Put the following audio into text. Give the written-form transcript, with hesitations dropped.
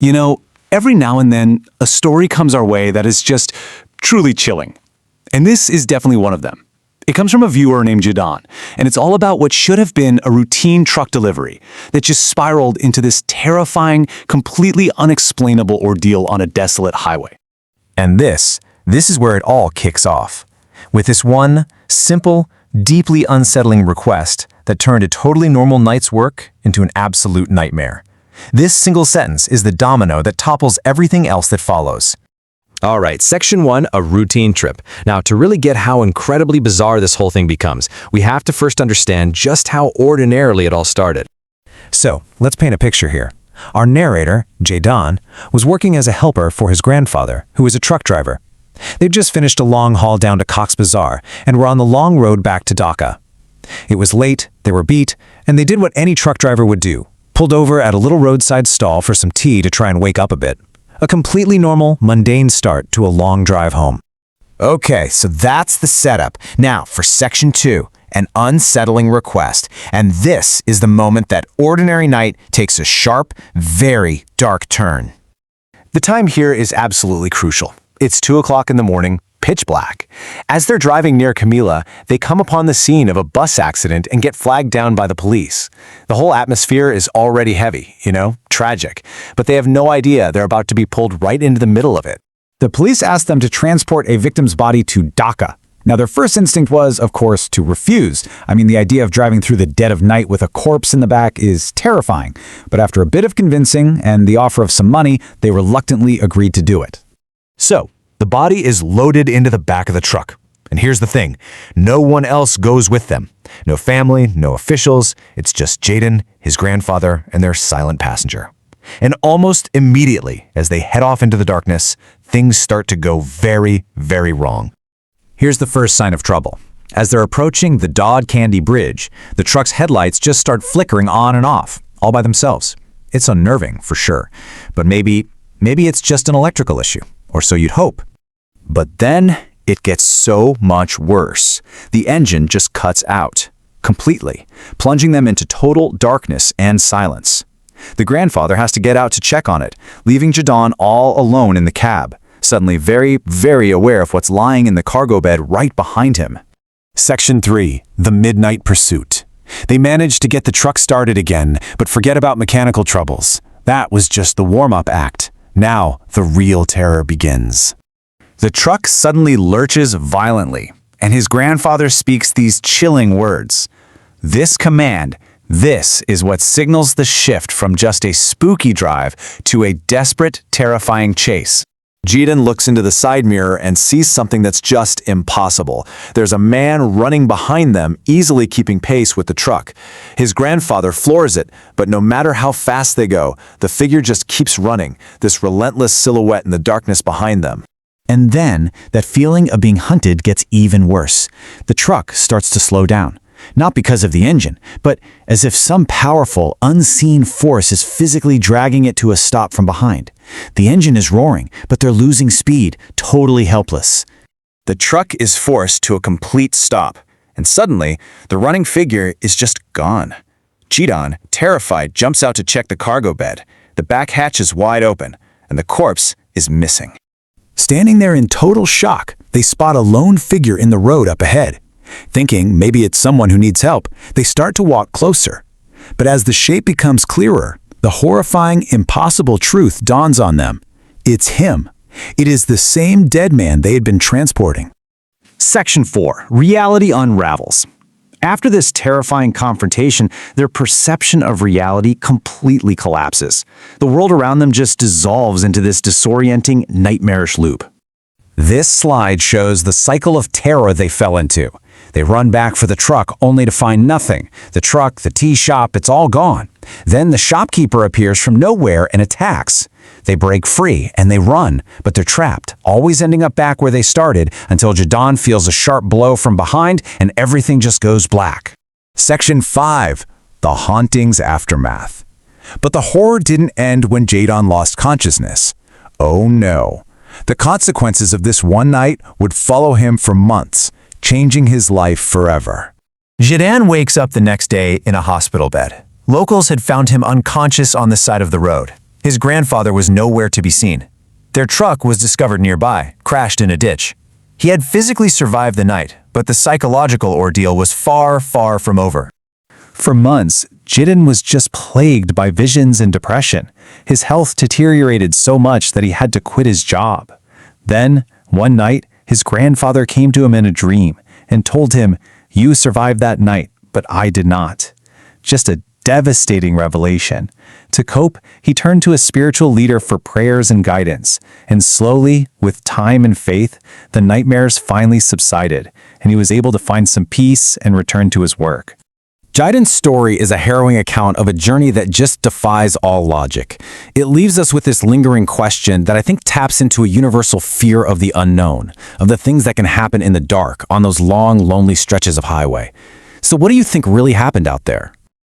You know, every now and then, a story comes our way that is just truly chilling. And this is definitely one of them. It comes from a viewer named Jadon, and it's all about what should have been a routine truck delivery that just spiraled into this terrifying, completely unexplainable ordeal on a desolate highway. And this is where it all kicks off. With this one, simple, deeply unsettling request that turned a totally normal night's work into an absolute nightmare. This single sentence is the domino that topples everything else that follows. All right, section 1, a routine trip. Now, to really get how incredibly bizarre this whole thing becomes, we have to first understand just how ordinarily it all started. So, let's paint a picture here. Our narrator, Jadon, was working as a helper for his grandfather, who was a truck driver. They'd just finished a long haul down to Cox's Bazar and were on the long road back to Dhaka. It was late, they were beat, and they did what any truck driver would do, pulled over at a little roadside stall for some tea to try and wake up a bit. A completely normal, mundane start to a long drive home. Okay, so that's the setup. Now, for section 2, an unsettling request. And this is the moment that ordinary night takes a sharp, very dark turn. The time here is absolutely crucial. It's 2 o'clock in the morning, pitch black. As they're driving near Camila, they come upon the scene of a bus accident and get flagged down by the police. The whole atmosphere is already heavy, tragic, but they have no idea they're about to be pulled right into the middle of it. The police asked them to transport a victim's body to Dhaka. Now, their first instinct was, of course, to refuse. I mean, the idea of driving through the dead of night with a corpse in the back is terrifying. But after a bit of convincing and the offer of some money, they reluctantly agreed to do it. So, the body is loaded into the back of the truck. And here's the thing, no one else goes with them. No family, no officials, it's just Jadon, his grandfather, and their silent passenger. And almost immediately, as they head off into the darkness, things start to go very, very wrong. Here's the first sign of trouble. As they're approaching the Dodd Candy Bridge, the truck's headlights just start flickering on and off, all by themselves. It's unnerving, for sure. But maybe it's just an electrical issue, or so you'd hope. But then it gets so much worse. The engine just cuts out, completely, plunging them into total darkness and silence. The grandfather has to get out to check on it, leaving Jadon all alone in the cab, suddenly very, very aware of what's lying in the cargo bed right behind him. Section 3, the midnight pursuit. They manage to get the truck started again, but forget about mechanical troubles. That was just the warm-up act. Now, the real terror begins. The truck suddenly lurches violently, and his grandfather speaks these chilling words. This command, this is what signals the shift from just a spooky drive to a desperate, terrifying chase. Jadon looks into the side mirror and sees something that's just impossible. There's a man running behind them, easily keeping pace with the truck. His grandfather floors it, but no matter how fast they go, the figure just keeps running, this relentless silhouette in the darkness behind them. And then, that feeling of being hunted gets even worse. The truck starts to slow down. Not because of the engine, but as if some powerful, unseen force is physically dragging it to a stop from behind. The engine is roaring, but they're losing speed, totally helpless. The truck is forced to a complete stop, and suddenly, the running figure is just gone. Jadon, terrified, jumps out to check the cargo bed. The back hatch is wide open, and the corpse is missing. Standing there in total shock, they spot a lone figure in the road up ahead. Thinking maybe it's someone who needs help, they start to walk closer. But as the shape becomes clearer, the horrifying, impossible truth dawns on them. It's him. It is the same dead man they had been transporting. Section 4. Reality unravels. After this terrifying confrontation, their perception of reality completely collapses. The world around them just dissolves into this disorienting, nightmarish loop. This slide shows the cycle of terror they fell into. They run back for the truck only to find nothing. The truck, the tea shop, it's all gone. Then the shopkeeper appears from nowhere and attacks. They break free and they run, but they're trapped, always ending up back where they started until Jadon feels a sharp blow from behind and everything just goes black. Section 5, the hauntings aftermath. But the horror didn't end when Jadon lost consciousness. Oh no. The consequences of this one night would follow him for months, changing his life forever. Jadon wakes up the next day in a hospital bed. Locals had found him unconscious on the side of the road. His grandfather was nowhere to be seen. Their truck was discovered nearby, crashed in a ditch. He had physically survived the night, but the psychological ordeal was far, far from over. For months, Jidon was just plagued by visions and depression. His health deteriorated so much that he had to quit his job. Then, one night, his grandfather came to him in a dream and told him, "You survived that night, but I did not." Just a devastating revelation. To cope, he turned to a spiritual leader for prayers and guidance, and slowly, with time and faith, the nightmares finally subsided, and he was able to find some peace and return to his work. Jidon's story is a harrowing account of a journey that just defies all logic. It leaves us with this lingering question that I think taps into a universal fear of the unknown, of the things that can happen in the dark on those long, lonely stretches of highway. So what do you think really happened out there?